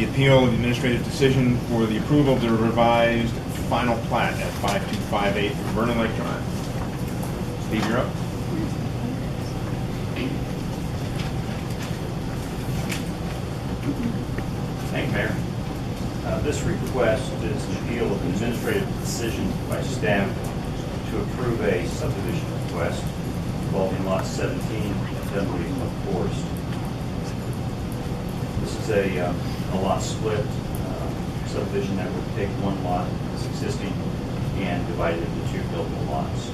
appeal of the administrative decision for the approval of the revised final plat at 5258 Vernon Lake Drive. Steve, you're up. Thank you, Mayor. This request is an appeal of an administrative decision by staff to approve a subdivision request involving lot 17 at Dunwoody Forest. This is a lot split subdivision that would take one lot that's existing and divide it into two buildable lots.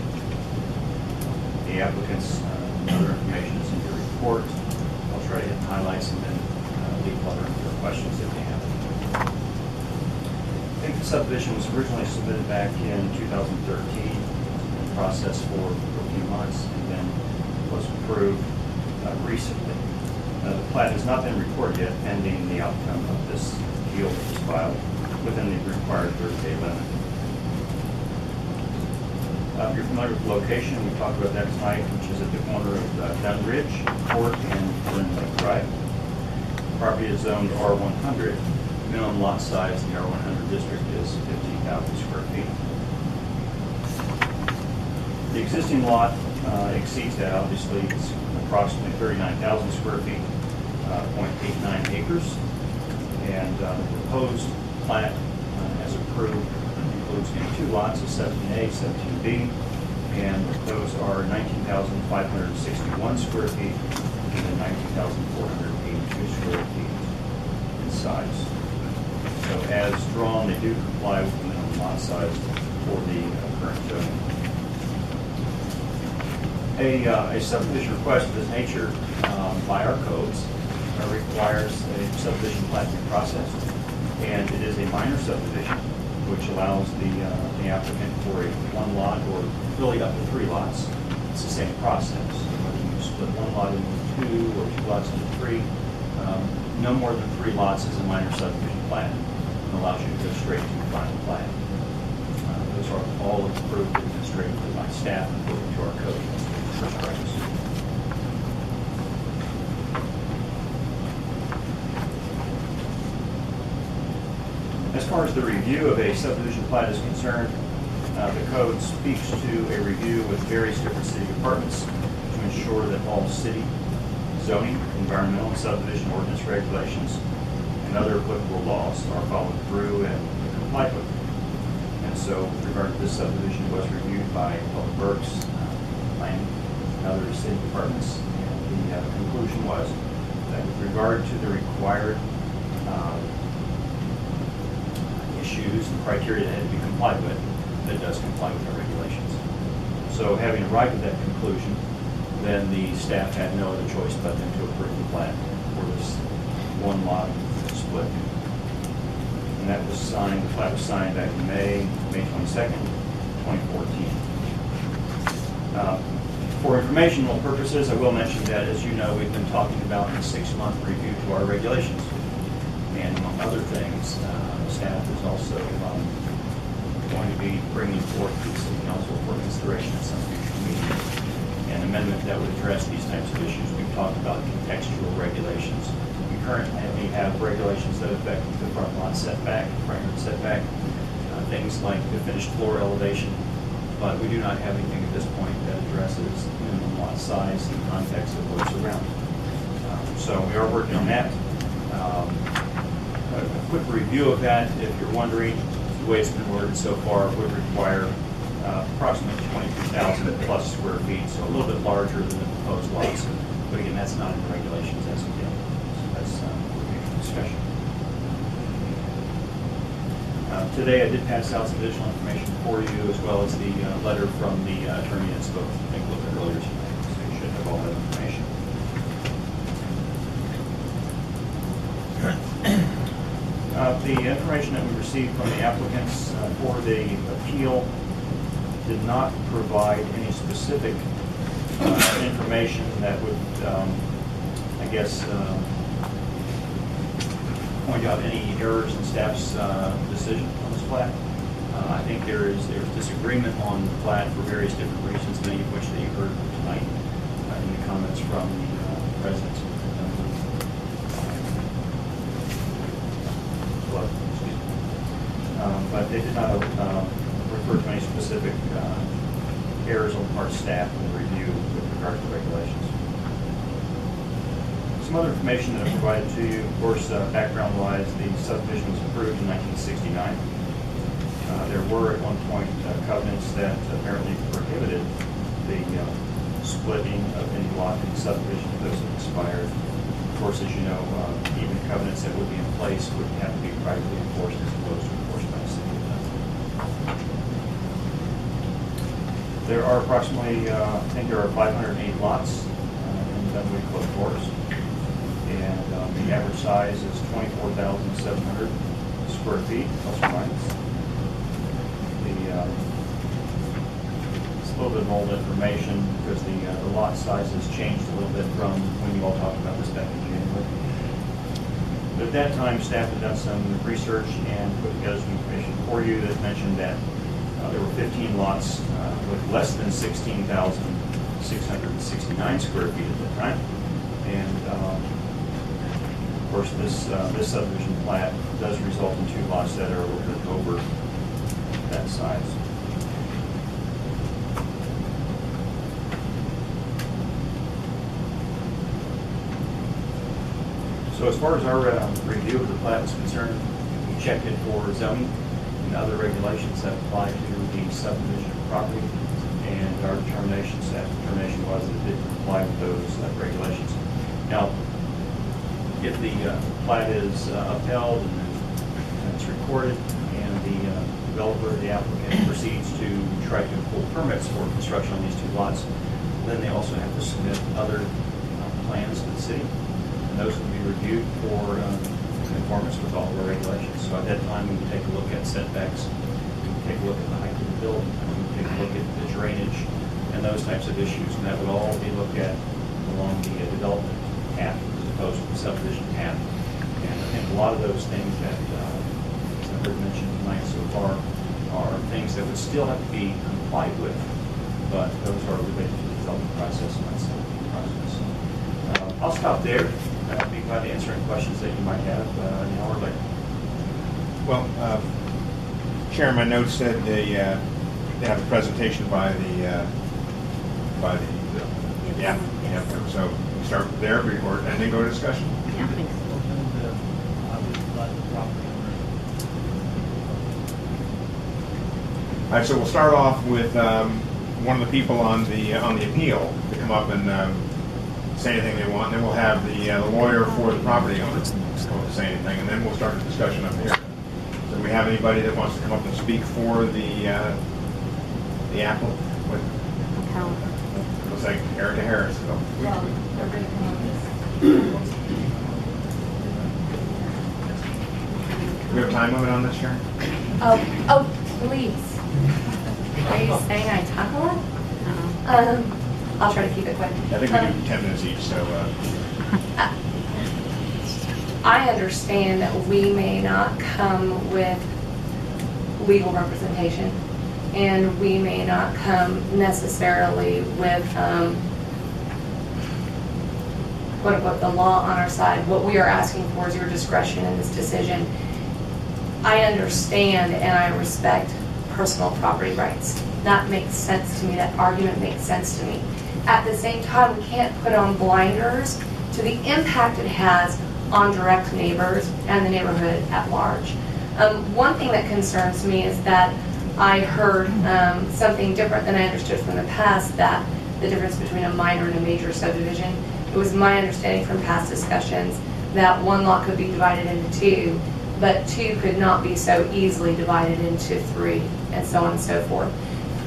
The applicant's other information is in your report. I'll try to hit the highlights and then leave other questions if they have. I think the subdivision was originally submitted back in 2013, in process for a few months, and then was approved recently. The plat has not been recorded yet, pending the outcome of this appeal that was filed within the required 30-day limit. You're familiar with the location. We talked about that tonight, which is at the corner of Dunn Ridge Court and Vernon Lake Drive. The property is zoned R100. Minimum lot size in the R100 district is 15,000 square feet. The existing lot exceeds that. Obviously, it's approximately 39,000 square feet, 0.89 acres. And the proposed plat, as approved, includes two lots of 17A, 17B, and those are 19,561 square feet and then 19,482 square feet in size. So as drawn, they do comply with the minimum lot size for the current zoning. A subdivision request of this nature by our codes requires a subdivision plat to be processed, and it is a minor subdivision, which allows the applicant for a one lot or really up to three lots. It's the same process. Whether you split one lot into two or two lots into three, no more than three lots is a minor subdivision plat and allows you to go straight to the final plat. Those are all approved administratively by staff according to our code prescribes. As far as the review of a subdivision plat is concerned, the code speaks to a review with various different city departments to ensure that all city, zoning, environmental, and subdivision ordinance regulations and other applicable laws are followed through and complied with. And so, with regard to this subdivision, it was reviewed by Public Works, Planning, and other city departments. And the conclusion was that with regard to the required issues and criteria that had to be complied with, that does comply with our regulations. So having arrived at that conclusion, then the staff had no other choice but then to approve the plat for this one lot split. And that was signed, the plat was signed back in May 22nd, 2014. For informational purposes, I will mention that, as you know, we've been talking about a 6-month review to our regulations. And among other things, staff is also going to be bringing forth to the City Council for consideration at some future meeting an amendment that would address these types of issues. We've talked about contextual regulations. We currently have regulations that affect the front lot setback, front yard setback, things like the finished floor elevation, but we do not have anything at this point that addresses minimum lot size in the context of what's around. So we are working on that. A quick review of that, if you're wondering, the way it's been worded so far would require approximately 22,000 plus square feet, so a little bit larger than the proposed lots. But again, that's not in the regulations as of yet. So that's future discussion. Today I did pass out some additional information for you, as well as the letter from the attorney that spoke, I think, a little bit earlier tonight. So you should have all that information. The information that we received from the applicants for the appeal did not provide any specific information that would, I guess, point out any errors in staff's decision on this plat. I think there's disagreement on the plat for various different reasons, many of which that you heard tonight in the comments from the residents. they did not refer to any specific errors on the part of staff in the review with regard to the regulations. Some other information that I provided to you, of course, background-wise, the subdivision was approved in 1969. There were at one point covenants that apparently prohibited the splitting of any lot in subdivision. Those have expired. Of course, as you know, even covenants that would be in place would have to be privately enforced as opposed to enforced by the city. There are approximately, I think there are 508 lots in Dunwoody Club Forest. And the average size is 24,700 square feet, plus or minus. It's a little bit of old information because the lot size has changed a little bit from when you all talked about this back in January. But at that time, staff had done some research and put together some information for you that mentioned that there were 15 lots with less than 16,669 square feet at that time. And of course, this subdivision plat does result in 2 lots that are a little bit over that size. So as far as our review of the plat is concerned, we checked it for zoning and other regulations that apply to the subdivision of property, and our staff determination was that it did comply with those regulations. Now, if the plat is upheld and it's recorded, and the developer, the applicant, proceeds to try to pull permits for construction on these 2 lots, then they also have to submit other plans to the city, and those will be reviewed for conformance with all of our regulations. So at that time, we would take a look at setbacks, we would take a look at the height of the building, we would take a look at the drainage and those types of issues, and that would all be looked at along the development path as opposed to the subdivision path. And I think a lot of those things that I've heard mentioned tonight so far are things that would still have to be complied with, but those are related to the development process and not the process. I'll stop there. I'll be glad to answer any questions that you might have an hour later. Well, Chair, my notes said they have a presentation by the yeah. So we start there and then go to discussion. Yeah, thanks. All right, so we'll start off with one of the people on the appeal to come up and say anything they want, and then we'll have the lawyer for the property owner say anything, and then we'll start the discussion up here. So do we have anybody that wants to come up and speak for the applicant? Looks like Erica Harris. So. Well, they're going to come on this. Do we have a time limit on this, Sharon? Oh, please. Are you saying I talk a lot? I'll try to keep it quick. I think we do 10 minutes each, so. I understand that we may not come with legal representation, and we may not come necessarily with quote unquote the law on our side. What we are asking for is your discretion in this decision. I understand and I respect personal property rights. That makes sense to me. That argument makes sense to me. At the same time, we can't put on blinders to the impact it has on direct neighbors and the neighborhood at large. One thing that concerns me is that I heard something different than I understood from the past, that the difference between a minor and a major subdivision. It was my understanding from past discussions that 1 lot could be divided into 2, but 2 could not be so easily divided into 3, and so on and so forth.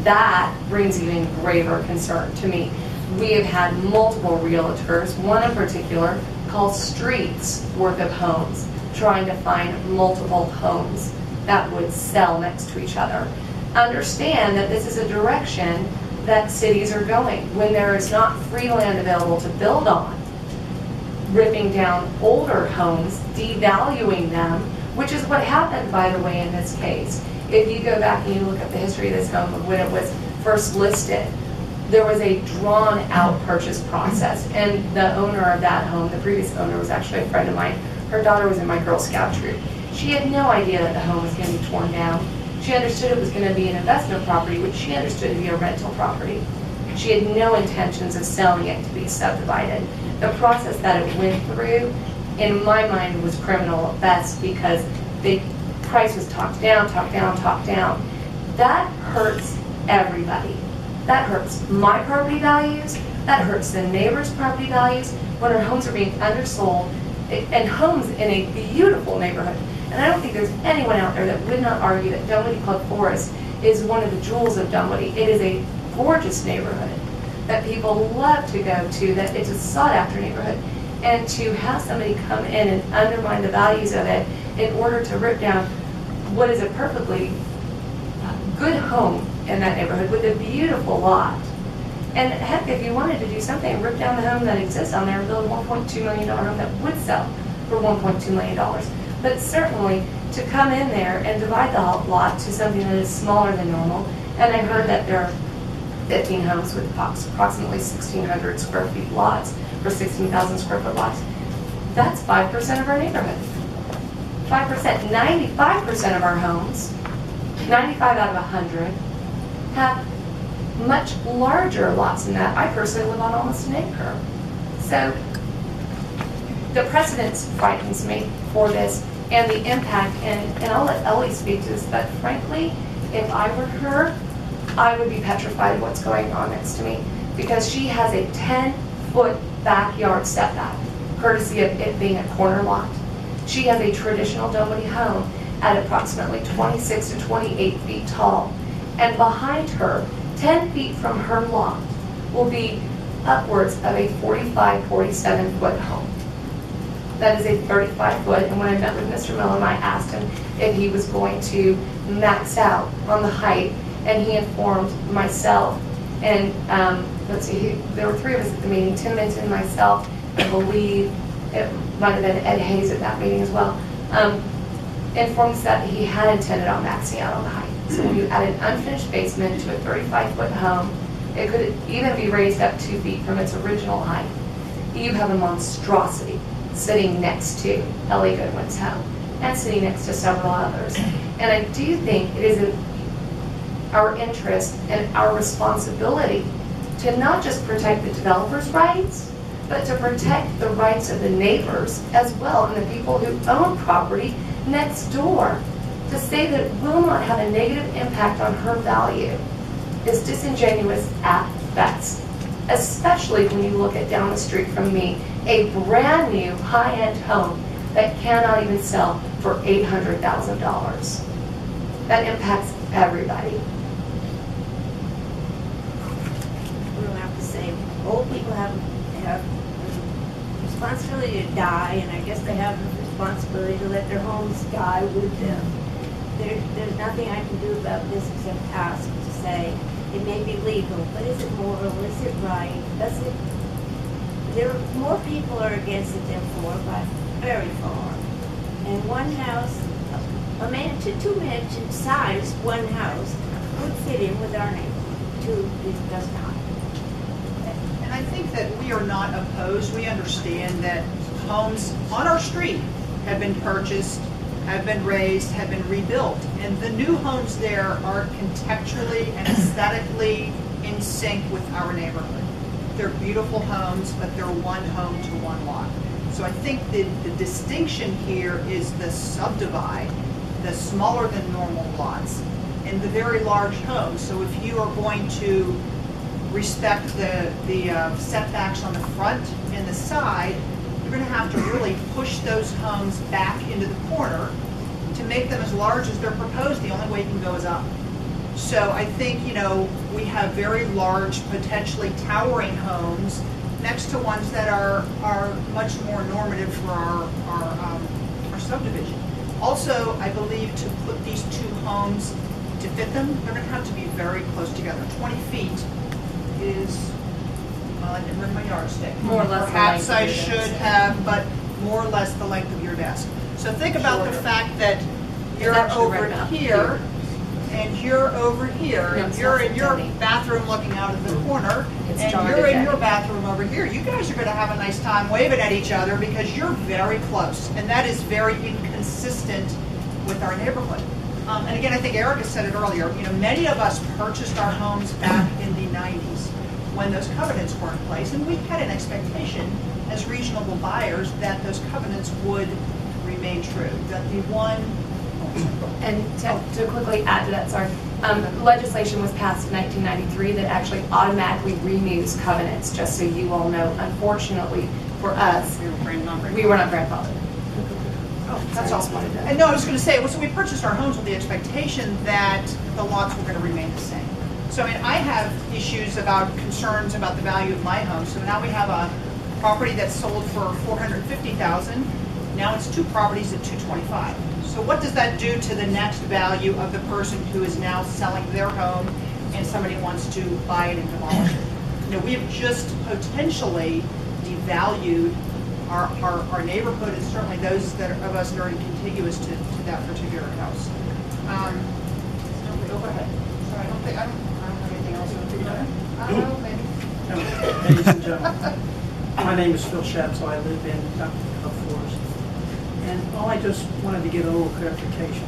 That brings even graver concern to me. We have had multiple realtors, one in particular, called streets worth of homes, trying to find multiple homes that would sell next to each other. Understand that this is a direction that cities are going. When there is not free land available to build on, ripping down older homes, devaluing them, which is what happened, by the way, in this case. If you go back and you look at the history of this home of when it was first listed, there was a drawn-out purchase process, and the owner of that home, the previous owner, was actually a friend of mine. Her daughter was in my Girl Scout troop. She had no idea that the home was going to be torn down. She understood it was going to be an investment property, which she understood to be a rental property. She had no intentions of selling it to be subdivided. The process that it went through, in my mind, was criminal at best because the price was talked down, talked down, talked down. That hurts everybody. That hurts my property values. That hurts the neighbor's property values when our homes are being undersold, and homes in a beautiful neighborhood. And I don't think there's anyone out there that would not argue that Dunwoody Club Forest is one of the jewels of Dunwoody. It is a gorgeous neighborhood that people love to go to, that it's a sought-after neighborhood. And to have somebody come in and undermine the values of it in order to rip down what is a perfectly good home in that neighborhood with a beautiful lot. And heck, if you wanted to do something, rip down the home that exists on there and build a $1.2 million home that would sell for $1.2 million. But certainly, to come in there and divide the lot to something that is smaller than normal, and I heard that there are 15 homes with approximately 1,600 square feet lots, or 16,000 square foot lots, that's 5% of our neighborhood. 5%, 95% of our homes, 95 out of 100, have much larger lots than that. I personally live on almost an acre. So the precedence frightens me for this and the impact, and I'll let Ellie speak to this, but frankly, if I were her, I would be petrified of what's going on next to me, because she has a 10-foot backyard setback, courtesy of it being a corner lot. She has a traditional Dunwoody home at approximately 26 to 28 feet tall, and behind her, 10 feet from her lot, will be upwards of a 45, 47-foot home. That is a 35-foot, and when I met with Mr. Millen, I asked him if he was going to max out on the height, and he informed myself, and let's see, there were 3 of us at the meeting, Tim Minton, myself, I believe it might have been Ed Hayes at that meeting as well, informed us that he had intended on maxing out on the height. So when you add an unfinished basement to a 35-foot home, it could even be raised up 2 feet from its original height. You have a monstrosity sitting next to Ellie Goodwin's home and sitting next to several others. And I do think it is in our interest and our responsibility to not just protect the developer's rights, but to protect the rights of the neighbors as well, and the people who own property next door. To say that it will not have a negative impact on her value is disingenuous at best, especially when you look at down the street from me, a brand new high-end home that cannot even sell for $800,000. That impacts everybody. We don't have to say, old people have the responsibility to die, and I guess they have the responsibility to let their homes die with them. There's nothing I can do about this except ask to say, it may be legal, but is it moral, is it right, does it, more people are against it than for, by very far. And one house, a mansion, 2-mansion size, one house would fit in with our neighborhood. 2, it does not. And I think that we are not opposed. We understand that homes on our street have been purchased, have been raised, have been rebuilt. And the new homes there are contextually and aesthetically in sync with our neighborhood. They're beautiful homes, but they're one home to one lot. So I think the distinction here is the subdivide, the smaller than normal lots, and the very large homes. So if you are going to respect the setbacks on the front and the side, you're going to have to really push those homes back into the corner to make them as large as they're proposed. The only way you can go is up. So I think, you know, we have very large, potentially towering homes next to ones that are much more normative for our subdivision. Also, I believe to put these 2 homes, to fit them, they're going to have to be very close together. 20 feet is, well, I didn't bring my yardstick. More or less. Perhaps I should have, but more or less the length of your desk. So think about the fact that you're over here, and you're over here, and you're in your bathroom looking out of the corner, and you're in your bathroom over here. You guys are going to have a nice time waving at each other because you're very close, and that is very inconsistent with our neighborhood. And again, I think Erica said it earlier, you know, many of us purchased our homes back in the 90s when those covenants were in place, and we had an expectation as reasonable buyers that those covenants would remain true, that the one. And to quickly add to that, sorry, legislation was passed in 1993 that actually automatically renews covenants, just so you all know. Unfortunately, for us, we were not grandfathered. Oh, that's So I all. just wanted to- And no, I was going to say, well, so we purchased our homes with the expectation that the lots were going to remain the same. So, I mean, I have issues about concerns about the value of my home. So now we have a property that's sold for $450,000. Now it's 2 properties at $225,000. So what does that do to the next value of the person who is now selling their home and somebody wants to buy it and demolish it? You know, we have just potentially devalued our neighborhood, and certainly those that are, of us that are contiguous to that particular house. Go ahead. Sorry, I don't have anything else to do. I don't know, maybe. Ladies and gentlemen, my name is Phil Shatzel. I live in Cove Forest. And I just wanted to get a little clarification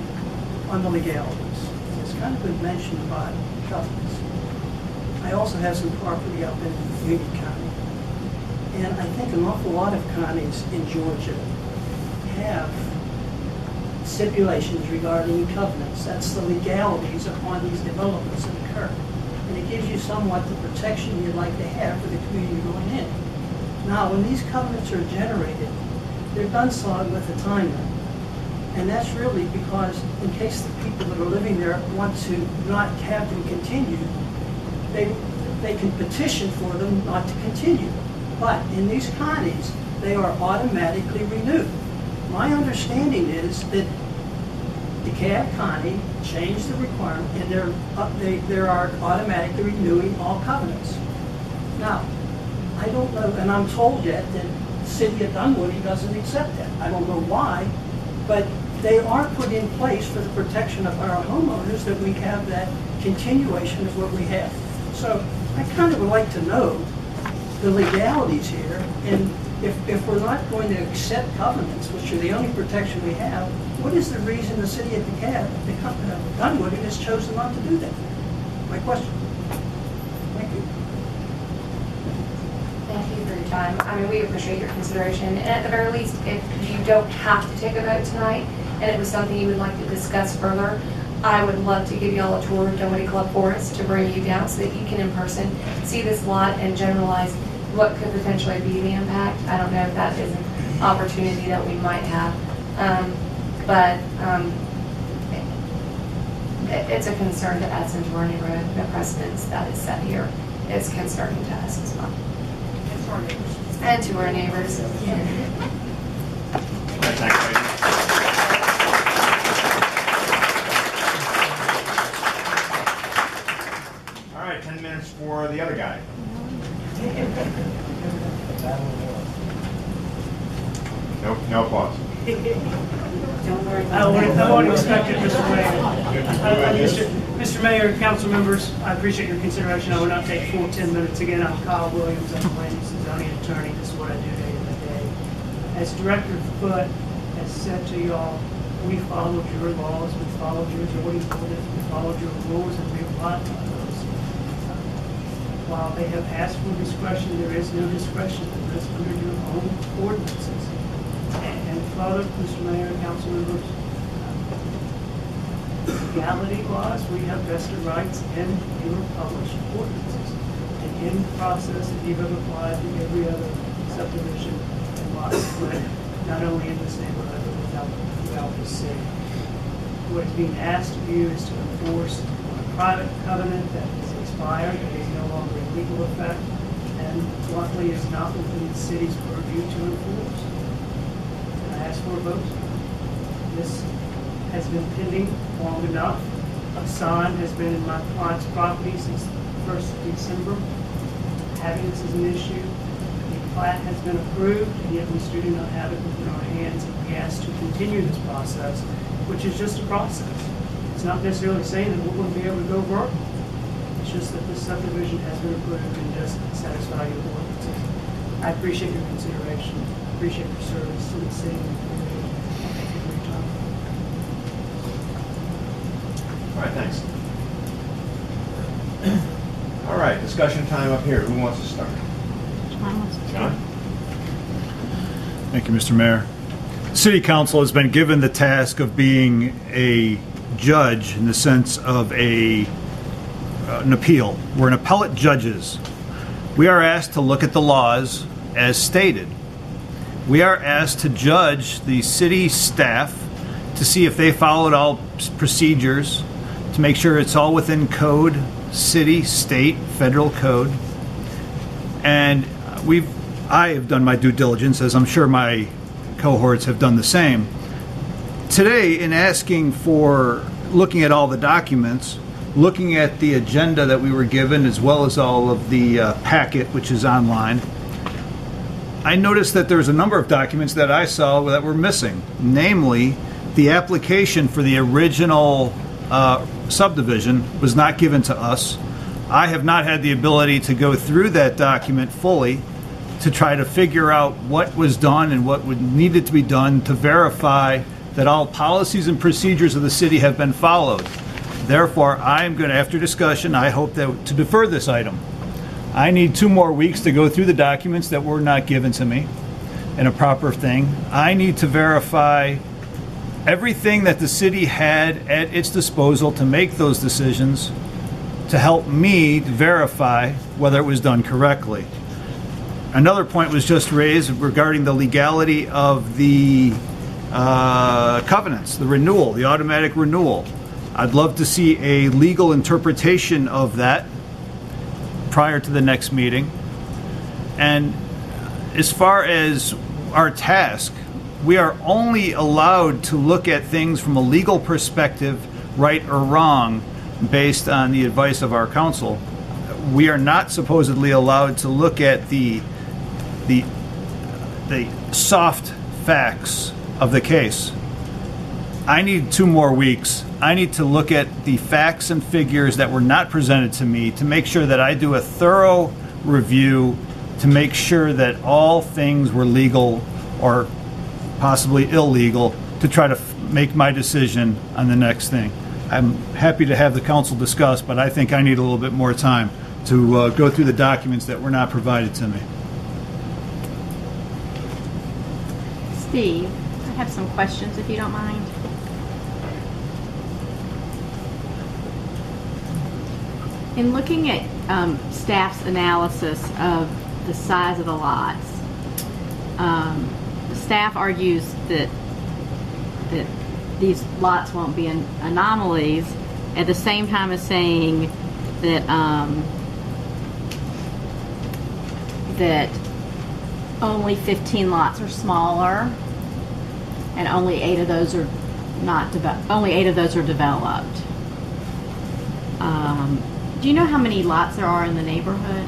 on the legalities. It's kind of been mentioned about covenants. I also have some property up in Union County. And I think an awful lot of counties in Georgia have stipulations regarding covenants. That's the legalities upon these developments that occur. And it gives you somewhat the protection you'd like to have for the community going in. Now, when these covenants are generated, they're done so with a time limit. And that's really because in case the people that are living there want to not have them continue, they can petition for them not to continue. But in these counties, they are automatically renewed. My understanding is that DeKalb County changed the requirement, and they are automatically renewing all covenants. Now, I don't know, and I'm told yet that the city of Dunwoody doesn't accept that. I don't know why, but they are put in place for the protection of our homeowners, that we have that continuation of what we have. So I kind of would like to know the legalities here, and if we're not going to accept covenants, which are the only protection we have, what is the reason the city of DeKalb, Dunwoody, has chosen not to do that? My question. Thank you. Thank you for your time. I mean, we appreciate your consideration. And at the very least, if you don't have to take a vote tonight, and it was something you would like to discuss further, I would love to give you all a tour of Dunwoody Club Forest to bring you down so that you can in person see this lot and generalize what could potentially be the impact. I don't know if that is an opportunity that we might have. It's a concern to us and to our neighborhood. The precedence that is set here is concerning to us as well. And to our neighbors. Thanks, ladies. All right, 10 minutes for the other guy. No applause. I wouldn't expect it, Mr. Mayor. Mr. Mayor, council members, I appreciate your consideration. I will not take full 10 minutes. Again, I'm Kyle Williams. I'm a land use and zoning attorney. This is what I do day to day. As Director Foote has said to y'all, we followed your laws, we followed your zoning ordinance, we followed your rules, and we applied by those. While they have asked for discretion, there is no discretion that rests under your own ordinances. And further, Mr. Mayor and council members, reality was we have vested rights in your published ordinances and in the process that you have applied to every other subdivision and lot split, not only in this neighborhood but throughout the city. What is being asked of you is to enforce a private covenant that is expired, that is no longer in legal effect, and luckily is not within the city's purview to enforce. I ask for a vote. This has been pending long enough. A sign has been in my client's property since the 1st of December. Having this as an issue, the plat has been approved, and yet we still do not have it within our hands. And we ask to continue this process, which is just a process. It's not necessarily saying that we wouldn't be able to go vertical. It's just that this subdivision has been approved and doesn't satisfy your ordinances. I appreciate your consideration. I appreciate your service to the city and the community. Thank you for your time. All right, thanks. All right, discussion time up here. Who wants to start? John? Thank you, Mr. Mayor. City Council has been given the task of being a judge in the sense of an appeal. We're an appellate judges. We are asked to look at the laws as stated. We are asked to judge the city staff to see if they followed all procedures, to make sure it's all within code, city, state, federal code. And I have done my due diligence, as I'm sure my cohorts have done the same. Today, in asking for looking at all the documents, looking at the agenda that we were given, as well as all of the packet, which is online, I noticed that there's a number of documents that I saw that were missing, namely the application for the original subdivision was not given to us. I have not had the ability to go through that document fully to try to figure out what was done and what needed to be done to verify that all policies and procedures of the city have been followed. Therefore, I'm going to, after discussion, I hope that to defer this item. I need 2 more weeks to go through the documents that were not given to me in a proper thing. I need to verify everything that the city had at its disposal to make those decisions to help me verify whether it was done correctly. Another point was just raised regarding the legality of the covenants, the renewal, the automatic renewal. I'd love to see a legal interpretation of that prior to the next meeting. And as far as our task, we are only allowed to look at things from a legal perspective, right or wrong, based on the advice of our counsel. We are not supposedly allowed to look at the soft facts of the case. I need 2 more weeks. I need to look at the facts and figures that were not presented to me to make sure that I do a thorough review to make sure that all things were legal or possibly illegal to try to make my decision on the next thing. I'm happy to have the council discuss, but I think I need a little bit more time to go through the documents that were not provided to me. Steve, I have some questions if you don't mind. In looking at staff's analysis of the size of the lots, the staff argues that these lots won't be anomalies, at the same time as saying that that only 15 lots are smaller, and only 8 of those are developed. Do you know how many lots there are in the neighborhood?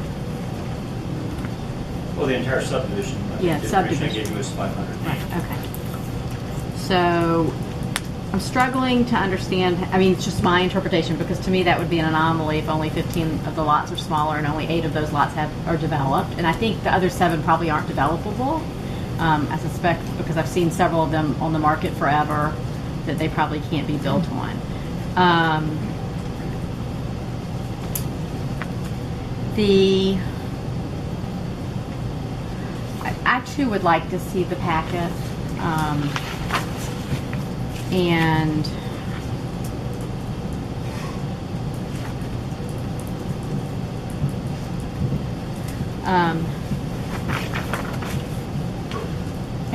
Well, the entire subdivision. Yeah, the subdivision. information I gave you was 500. Right, okay. So I'm struggling to understand, I mean, it's just my interpretation, because to me that would be an anomaly if only 15 of the lots are smaller and only 8 of those lots are developed. And I think the other 7 probably aren't developable. I suspect, because I've seen several of them on the market forever, that they probably can't be built on. I actually would like to see the packet, and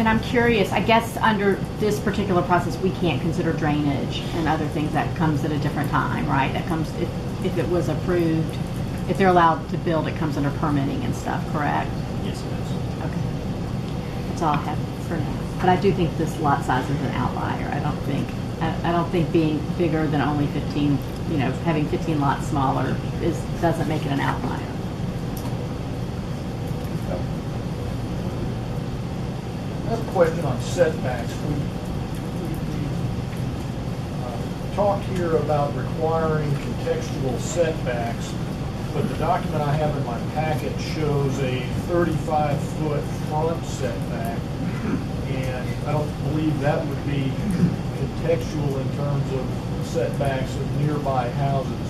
I'm curious, I guess under this particular process, we can't consider drainage and other things. That comes at a different time, right? That comes, if it was approved, if they're allowed to build, it comes under permitting and stuff, correct? Yes, it is. Okay. That's all I have for now. But I do think this lot size is an outlier. I don't think being bigger than only 15, having 15 lots smaller doesn't make it an outlier. I have a question on setbacks. We talked here about requiring contextual setbacks, but the document I have in my packet shows a 35-foot front setback, and I don't believe that would be contextual in terms of the setbacks of nearby houses.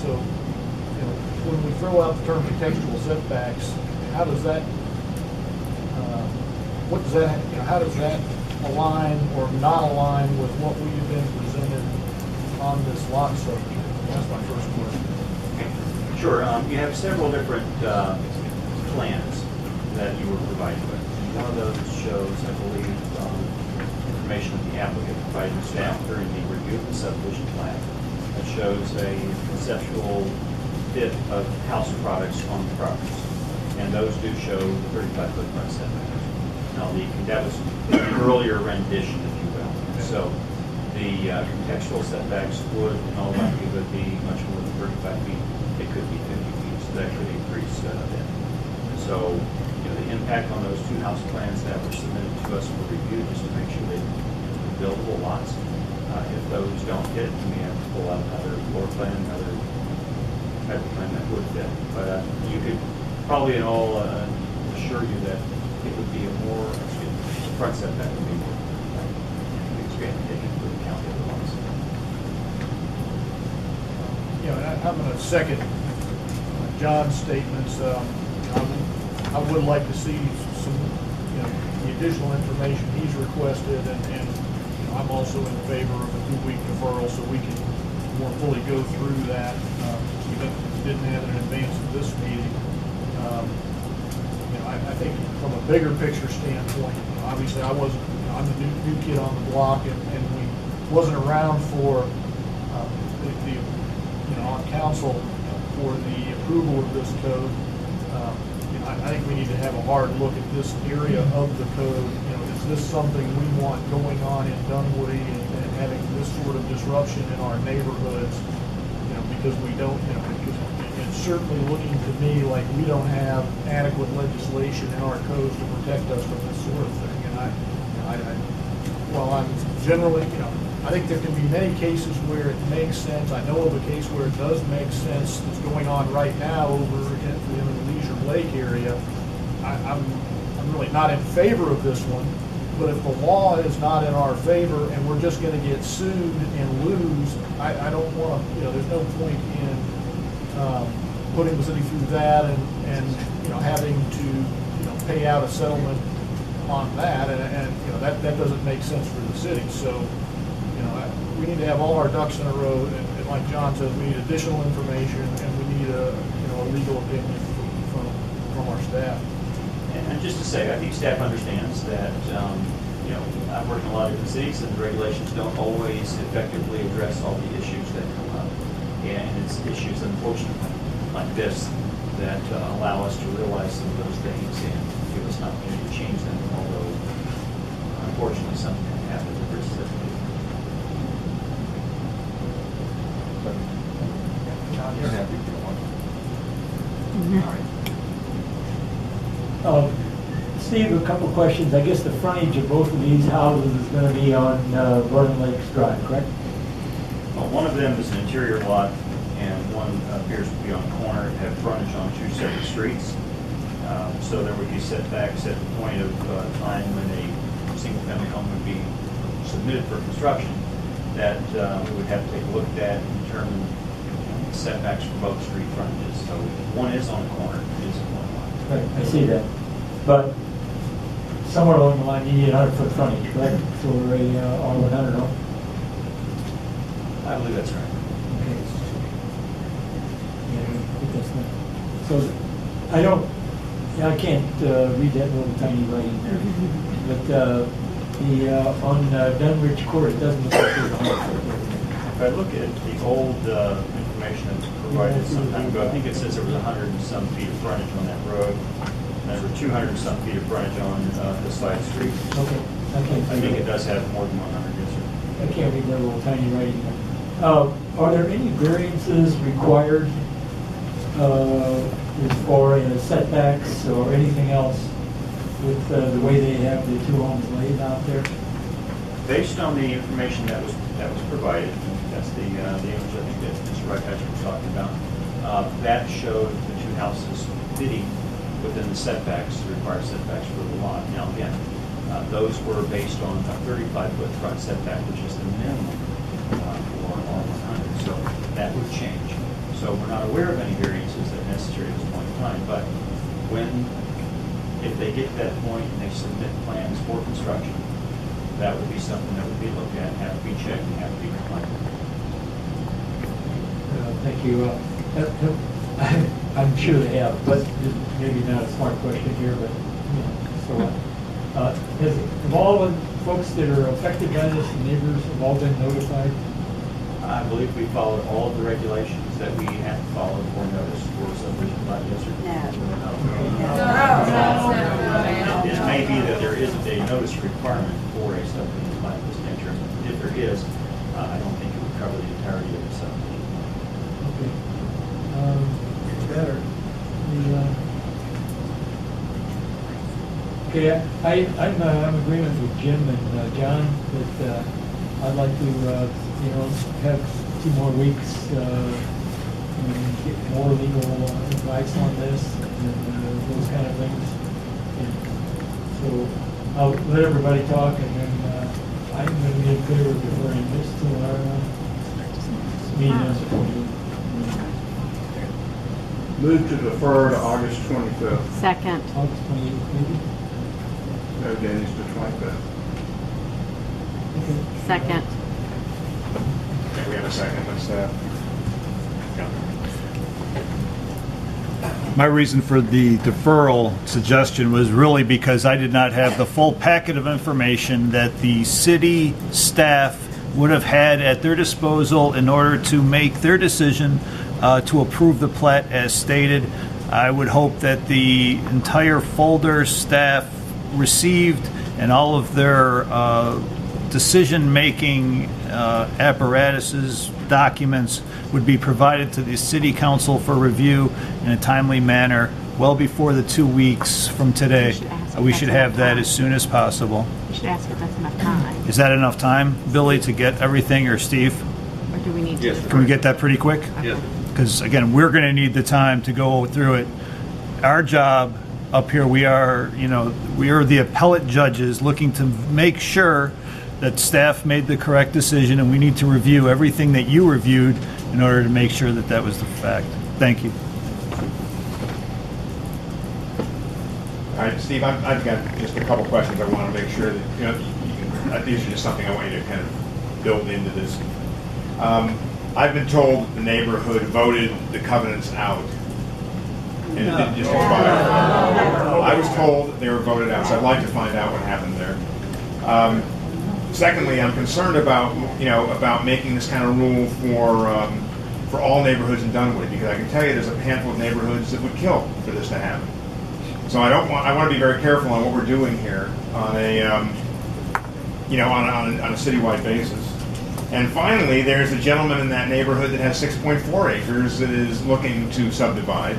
So, you know, when we throw out the term contextual setbacks, how does that, what does that, you know, how does that align or not align with what we've been presented on this lot subject? That's my first question. Sure, you have several different plans that you were provided with. One of those shows, I believe, information that the applicant provided to staff during the review of the subdivision plan that shows a conceptual fit of house products on the properties. And those do show 35-foot front setbacks. Now, that was an earlier rendition, if you will. So the contextual setbacks would, in all likelihood, be much more than 35 feet. It could be 50 feet, so that could increase that. So, you know, the impact on those two house plans that were submitted to us for review, just to make sure they are buildable lots. If those don't fit, we have to pull out another floor plan, another type of plan that would fit. But you could probably in all assure you that it would be a more, the front setback would be more, expanded taken into account the other ones. You know, I'm going to second John's statements. I would like to see some, you know, the additional information he's requested, and you know, I'm also in favor of a 2-week deferral so we can more fully go through that. We didn't have it in advance of this meeting. You know, I think from a bigger picture standpoint, you know, obviously I wasn't, you know, I'm the new kid on the block, and we wasn't around for the you know, on council for the approval of this code. You know, I think we need to have a hard look at this area of the code. You know, is this something we want going on in Dunwoody and having this sort of disruption in our neighborhoods? You know, because we don't, you know, because it's certainly looking to me like we don't have adequate legislation in our codes to protect us from this sort of thing. And while I'm generally, you know, I think there can be many cases where it makes sense. I know of a case where it does make sense that's going on right now over in the Leisure Lake area. I'm really not in favor of this one, but if the law is not in our favor and we're just going to get sued and lose, I don't want to, you know, there's no point in putting the city through that and you know, having to, you know, pay out a settlement on that, and you know, that doesn't make sense for the city. So, you know, we need to have all our ducks in a row, and like John says, we need additional information, and we need a, you know, a legal opinion from our staff. And just to say, I think staff understands that, you know, I've worked in a lot of different cities, and the regulations don't always effectively address all the issues that come up. And it's issues, unfortunately, like this, that allow us to realize some of those things and give us an opportunity to change them, although unfortunately something can happen to this. John, you're happy if you want. All right. Steve, a couple of questions. I guess the frontage of both of these houses is going to be on Northern Lakes Drive, correct? Well, one of them is an interior lot, and one appears to be on a corner. It had frontage on 2 separate streets. So there would be setbacks at the point of time when a single-family home would be submitted for construction that we would have to take a look at that and determine setbacks for both street frontages. So one is on a corner, it is one lot. Right, I see that. But somewhere along the line, you need 100-foot frontage, correct, for a R100 home? I believe that's right. Okay. Yeah, I think that's not. So I can't read that little tiny writing there. But on Dunwich Court, it doesn't look like there's 100-foot. If I look at the old information that was provided some time ago, I think it says there was 100 and some feet of frontage on that road. And there were 200 and some feet of frontage on the side street. Okay. I think it does have more than 100, yes, sir. I can't read that little tiny writing there. Are there any variances required as far as setbacks or anything else with the way they have the 2 homes laid out there? Based on the information that was provided, that's the image I think that Mr. Rykash was talking about, that showed the 2 houses fitting within the setbacks, the required setbacks for the lot. Now again, Those were based on a 35-foot front setback, which is the minimum for R100. So that would change. So we're not aware of any variances that are necessary at this point in time. But if they get to that point and they submit plans for construction, that would be something that would be looked at, have to be checked, and have to be compliant. Thank you. I'm sure they have, but maybe not a smart question here, but, you know, so what? Have all the folks that are affected by this, the neighbors, have all been notified? I believe we followed all of the regulations that we have to follow for notice for subdivision plat district. It may be that there isn't a notice requirement for a subdivision plat of this nature. If there is, I don't think it would cover the entirety of the subdivision. Okay. Better. Okay, I'm in agreement with Jim and John that I'd like to, have 2 more weeks and get more legal advice on this and those kind of things. And so I'll let everybody talk, and then I'm going to be in favor of deferring this to our meeting on the 28th. Move to defer to August 25th. Second. August 28th, maybe? No, Denny's the 25th. Okay. Second. Okay, we have a second. Let's, go. My reason for the deferral suggestion was really because I did not have the full packet of information that the city staff would have had at their disposal in order to make their decision to approve the plat as stated. I would hope that the entire folder staff received and all of their decision-making apparatuses, documents would be provided to the city council for review in a timely manner well before the 2 weeks from today. We should have that as soon as possible. You should ask if that's enough time, Is that enough time, Billy, to get everything, or Steve? or do we need to? Can we get that pretty quick? Yes. Because again, we're going to need the time to go through it. Our job up here, we are the appellate judges looking to make sure that staff made the correct decision, and we need to review everything that you reviewed in order to make sure that that was the fact. Thank you. All right, Steve, I've got just a couple questions I want to make sure that, these are just something I want you to kind of build into this. I've been told that the neighborhood voted the covenants out. And it didn't just expire. I was told that they were voted out, so I'd like to find out what happened there. Secondly, I'm concerned about, about making this kind of rule for all neighborhoods in Dunwoody, because I can tell you there's a handful of neighborhoods that would kill for this to happen. So I want to be very careful on what we're doing here on a, on a citywide basis. And finally, there's a gentleman in that neighborhood that has 6.4 acres that is looking to subdivide.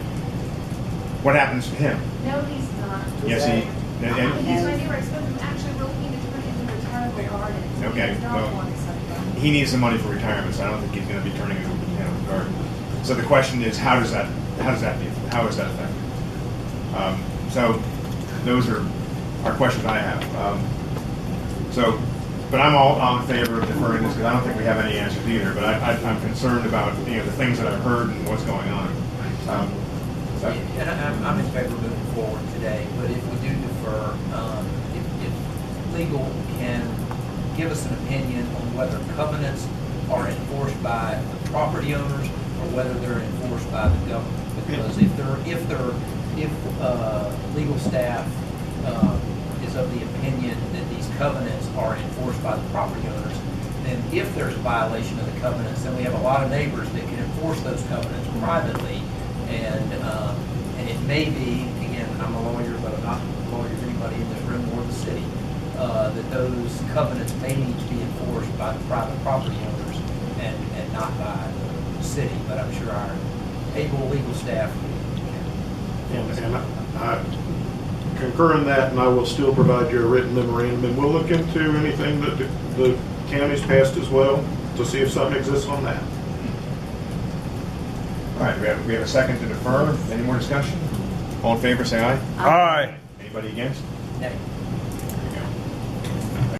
What happens to him? No, he's not. Yes, he. He's my neighbor. I spoke to him. Actually, we're looking to turn it into a retirement garden. So Okay, he does not well, want to subdivide. He needs the money for retirement, so I don't think he's going to be turning it into a botanical garden. So the question is, how is that affected? So those are questions I have. But I'm all in favor of deferring this because I don't think we have any answers either. But I'm concerned about the things that I've heard and what's going on. And I'm in favor of moving forward today. But if we do defer, if legal can give us an opinion on whether covenants are enforced by the property owners or whether they're enforced by the government, because if legal staff is of the opinion that these covenants are enforced by the property owners, then if there's a violation of the covenants, then we have a lot of neighbors that can enforce those covenants privately, and it may be, again, I'm a lawyer, but I'm not a lawyer to anybody in this room or the city, that those covenants may need to be enforced by the private property owners and not by the city, but I'm sure our able legal staff. And I concur in that, and I will still provide you a written memorandum, and we'll look into anything that the county's passed as well to see if something exists on that. All right, we have a second to defer. Any more discussion? All in favor, say aye. Aye. Anybody against? Nay.